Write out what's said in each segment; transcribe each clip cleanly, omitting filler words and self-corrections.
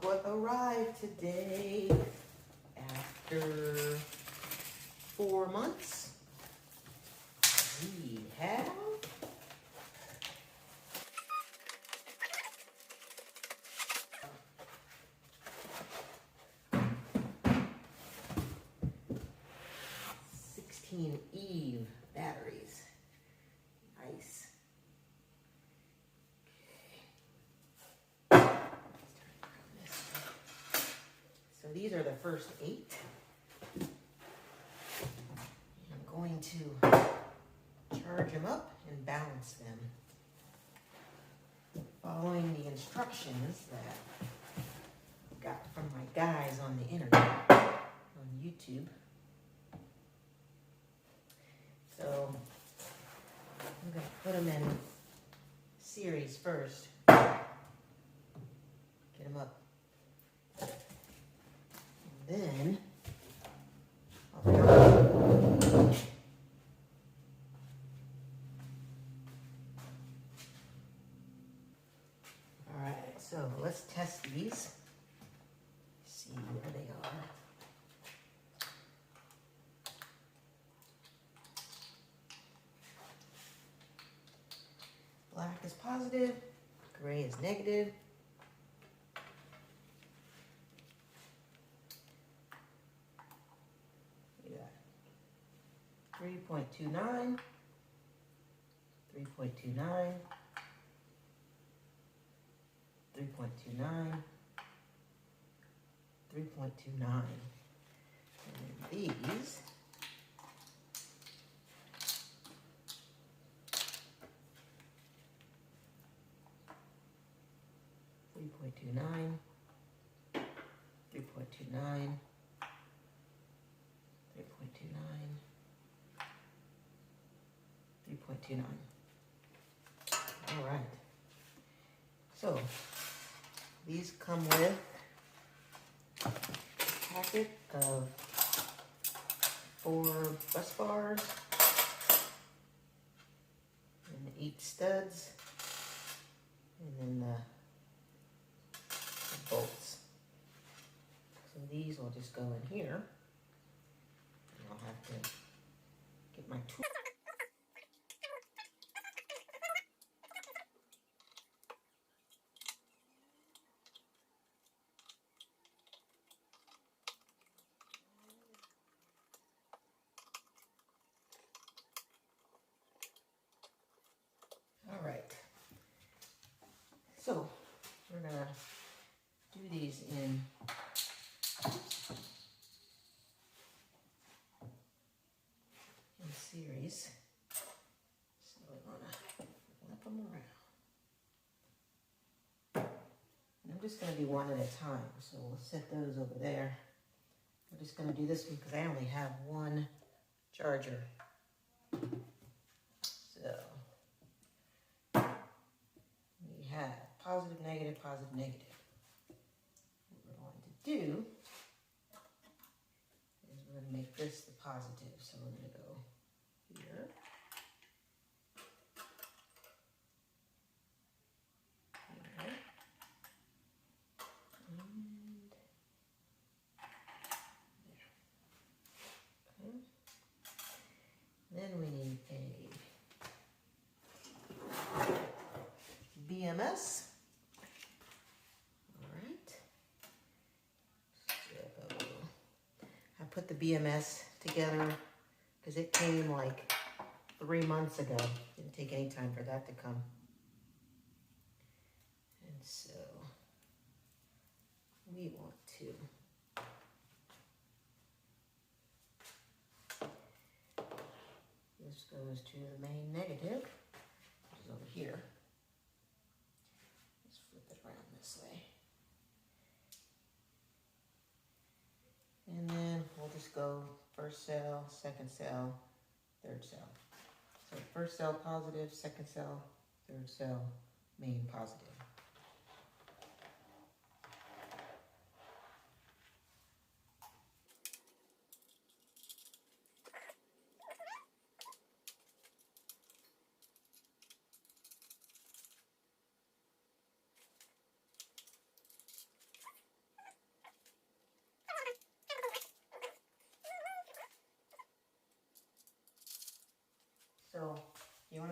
Look what arrived today after 4 months. We have 16 Eve batteries. Nice. So these are the first 8. I'm going to charge them up and balance them, following the instructions that I got from my guys on the internet, on YouTube. So I'm going to put them in series first, get them up. Then I'll charge. All right, so let's test these. See where they are. Black is positive, gray is negative. We got 3.29, 3.29, 3.29, 3.29. And these .29, 3.29, 3.29, 3.29. All right. So these come with a packet of 4 bus bars and 8 studs, and then the bolts. So these will just go in here, and I'll have to get my tool. All right. So we're gonna do these in series. So we're gonna flip them around. And I'm just gonna do one at a time. So we'll set those over there. We're just gonna do this one because I only have one charger. So we have positive, negative, positive, negative. What we're going to do is we're going to make this the positive. So we're going to go here. Here. And there. Okay. Then we need a BMS. All right. So I put the BMS together because it came like 3 months ago. Didn't take any time for that to come. And so we want to this goes to the main negative, which is over here. Let's flip it around this way. And then we'll just go first cell, second cell, third cell. So first cell positive, second cell, third cell, main positive.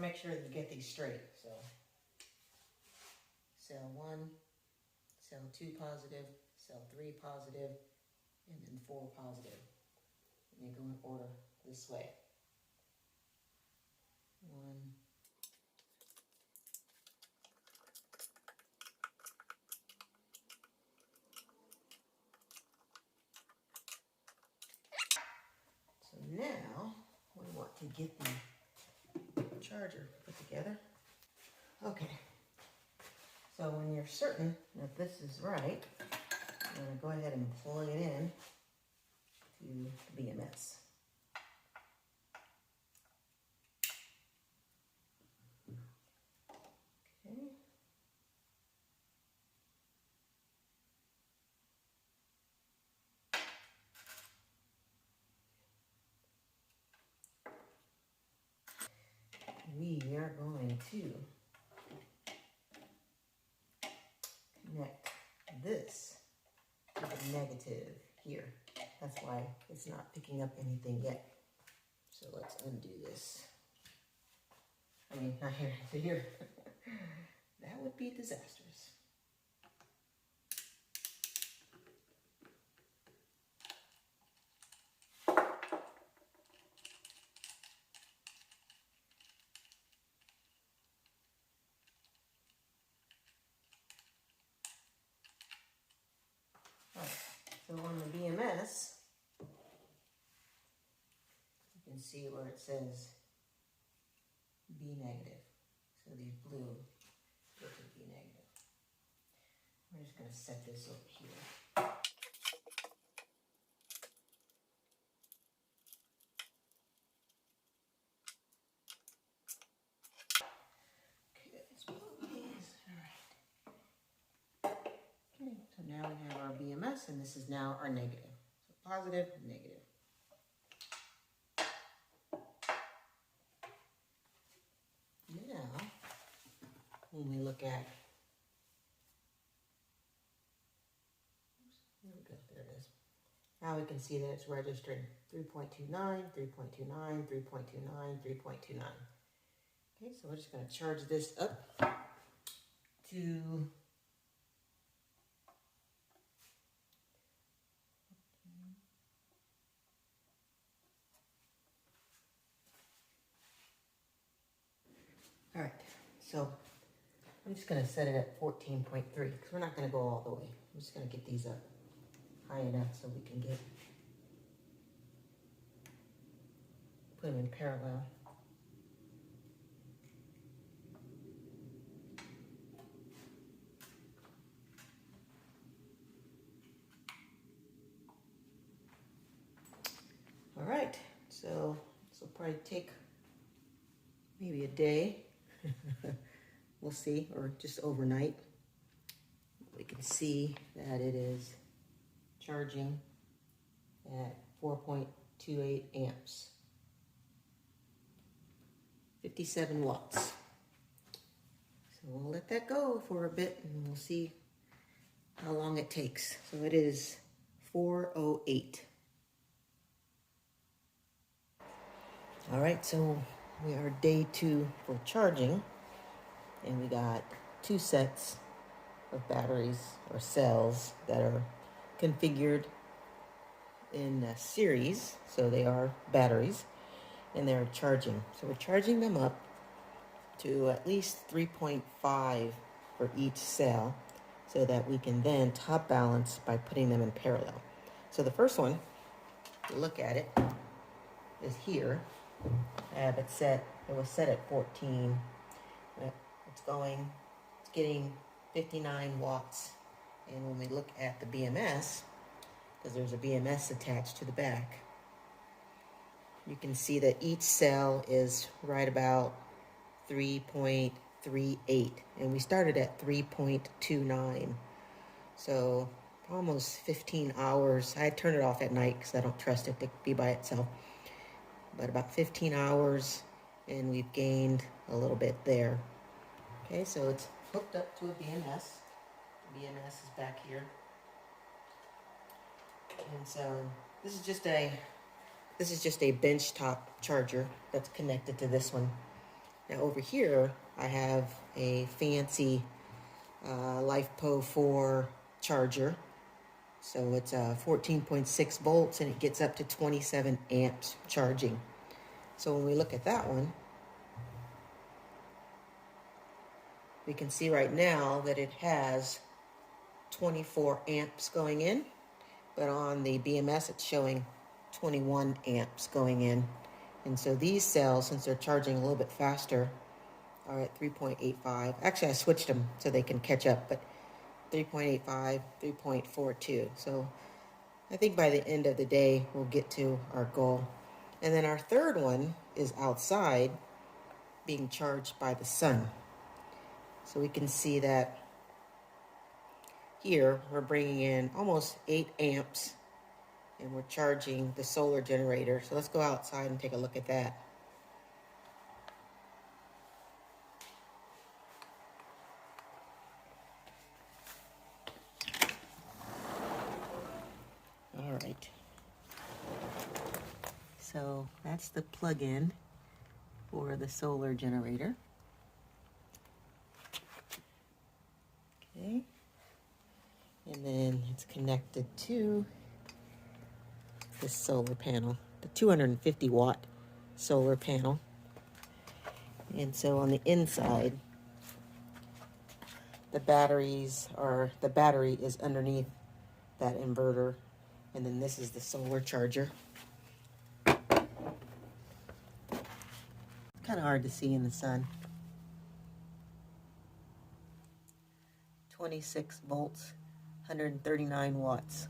make sure that you get these straight. So cell 1, cell 2 positive, cell 3 positive, and then 4 positive. And they go in order this way. 1, so now we want to get the charger put together. Okay, so when you're certain that this is right, I'm going to go ahead and plug it in to the BMS. Okay. We are going to connect this to the negative here. That's why it's not picking up anything yet. So let's undo this. I mean, not here, to here. That would be disastrous. So on the BMS, you can see where it says B negative. So these blue go to B negative. We're just going to set this over here. Okay, let's plug these. All right. Okay, so now we have our BMS, and this is now our negative. So positive, negative. Now, when we look at, there we go, there it is. Now we can see that it's registering 3.29, 3.29, 3.29, 3.29. Okay, so we're just going to charge this up to all right, so I'm just going to set it at 14.3 because we're not going to go all the way. I'm just going to get these up high enough so we can put them in parallel. All right, so this will probably take maybe a day. We'll see, or just overnight. We can see that it is charging at 4.28 amps, 57 watts. So we'll let that go for a bit and we'll see how long it takes. So it is 4:08. All right, so we are day 2 for charging, and we got 2 sets of batteries or cells that are configured in a series, so they are batteries, and they're charging. So we're charging them up to at least 3.5 for each cell, so that we can then top balance by putting them in parallel. So the first one, if you look at it, is here. I have it set, it was set at 14. It's getting 59 watts. And when we look at the BMS, because there's a BMS attached to the back, you can see that each cell is right about 3.38, and we started at 3.29. So almost 15 hours. I turned it off at night because I don't trust it to be by itself. But about 15 hours, and we've gained a little bit there. Okay, so it's hooked up to a BMS. The BMS is back here. And so this is just a benchtop charger that's connected to this one. Now over here, I have a fancy LiFePo4 charger. So it's 14.6 volts and it gets up to 27 amps charging. So when we look at that one, we can see right now that it has 24 amps going in, but on the BMS it's showing 21 amps going in. And so these cells, since they're charging a little bit faster, are at 3.85. Actually, I switched them so they can catch up, but 3.85, 3.42. So I think by the end of the day, we'll get to our goal. And then our third one is outside being charged by the sun. So we can see that here we're bringing in almost 8 amps and we're charging the solar generator. So let's go outside and take a look at that. All right. So that's the plug-in for the solar generator. Okay. And then it's connected to this solar panel, the 250 watt solar panel. And so on the inside, the battery is underneath that inverter. And then this is the solar charger. Kind of hard to see in the sun. 26 volts, 139 watts.